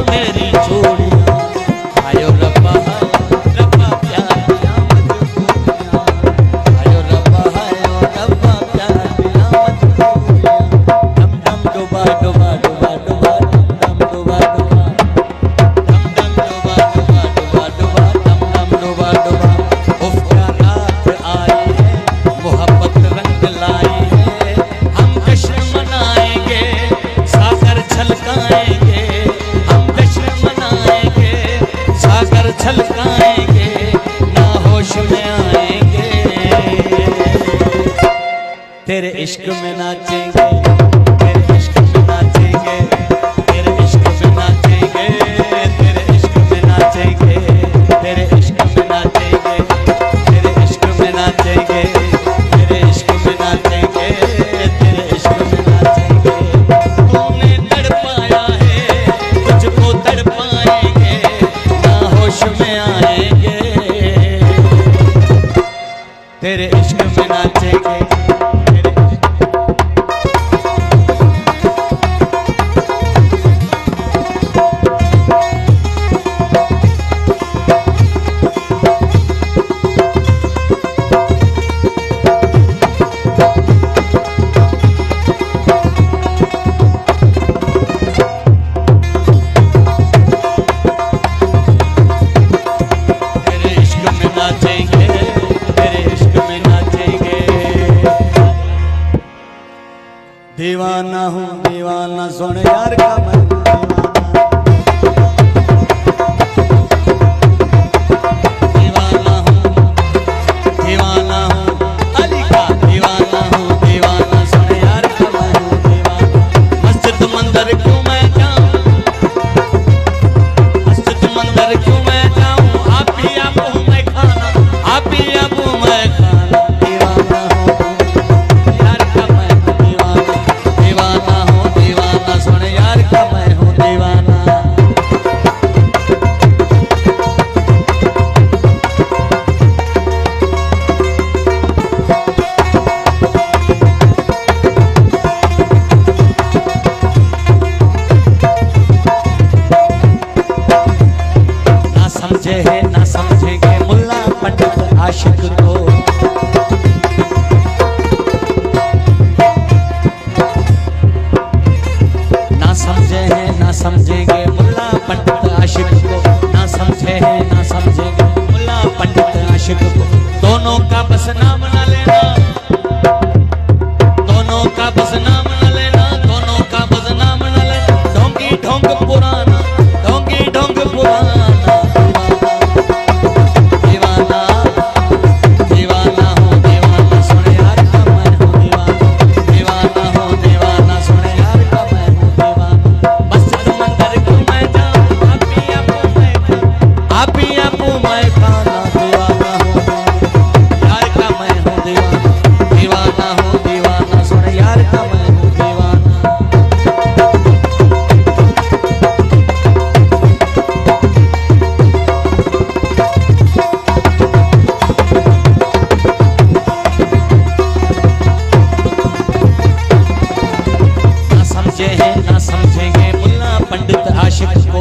मेरी चूड़ियां। आयो रब्बा रब्बा प्यार दिया मजबूरियां। आयो रब्बा प्यार दिया मजबूरियां। डम डम डुबा डुबा डुबा डुबा डम डुबा डुबा डम डम डुबा डुबा डुबा डुबा डम डम डुबा डुबा। उफ क्या रात आई है मोहब्बत रंग लाई है। हम जश्न मनाएंगे सागर छलकाएंगे। हम जश्न मनाएंगे सागर छलकाएंगे। ना होश में आएंगे तेरे इश्क में नाचेंगे। तेरे इश्क में नाचेंगे। तेरे इश्क में नाचेंगे। तेरे इश्क में नाचेंगे। तेरे इश्क में नाचेंगे। तेरे इश्क में नाचेंगे। तेरे इश्क में नाचेंगे। तेरे इश्क में नाचेंगे। तूने तड़पाया है तुझको तड़पाएंगे। ना होश में आएंगे तेरे इश्क में नाचेंगे। तेरे इश्क में नाचेंगे। तेरे इश्क में नाचेंगे। दीवाना हूँ दीवाना सुन यार का मैं दीवाना हूँ। दीवाना हूँ अली का दीवाना हूँ। दीवाना सुन यार का मैं हूँ दीवाना। मस्जिद मंदिर क्यों मैं जाऊँ। मस्जिद मंदिर क्यों मैं जाऊँ। आप ही आप हूँ मैं खाना। आप ही आप हूँ मैं खाना। दीवाना हूँ यार का मैं हूँ दीवाना। दीवाना हूँ दीवाना सुन यार का मैं हूँ दीवाना। ना समझे है ना समझेंगे मुल्ला पंडित आशिक को। ना समझे है ना समझेंगे मुल्ला पंडित आशिक को। ना समझे है ना समझेंगे मुल्ला पंडित आशिक को। दोनों का बस नाम न लेना। दोनों का बस नाम न लेना। दोनों का बस नाम न लेना। ढोंगी ढोंग पुराना। ढोंगी ढोंग पुराना। दीवाना दीवाना हूँ दीवाना सुन यार का मैं हूँ दीवाना। दीवाना हूँ दीवाना सुन यार का मैं हूँ दीवाना। मस्जिद मंदिर क्यों मैं जाऊँ। आप ही आप हूँ मैं खाना। आप ही आप हूँ मैं खाना। दीवाना हूँ यार का मैं हूँ दीवाना। दीवाना हूँ दीवाना सुन यार का मैं हूँ दीवाना। ना समझे हैं ना समझेंगे मुल्ला पंडित आशिक को।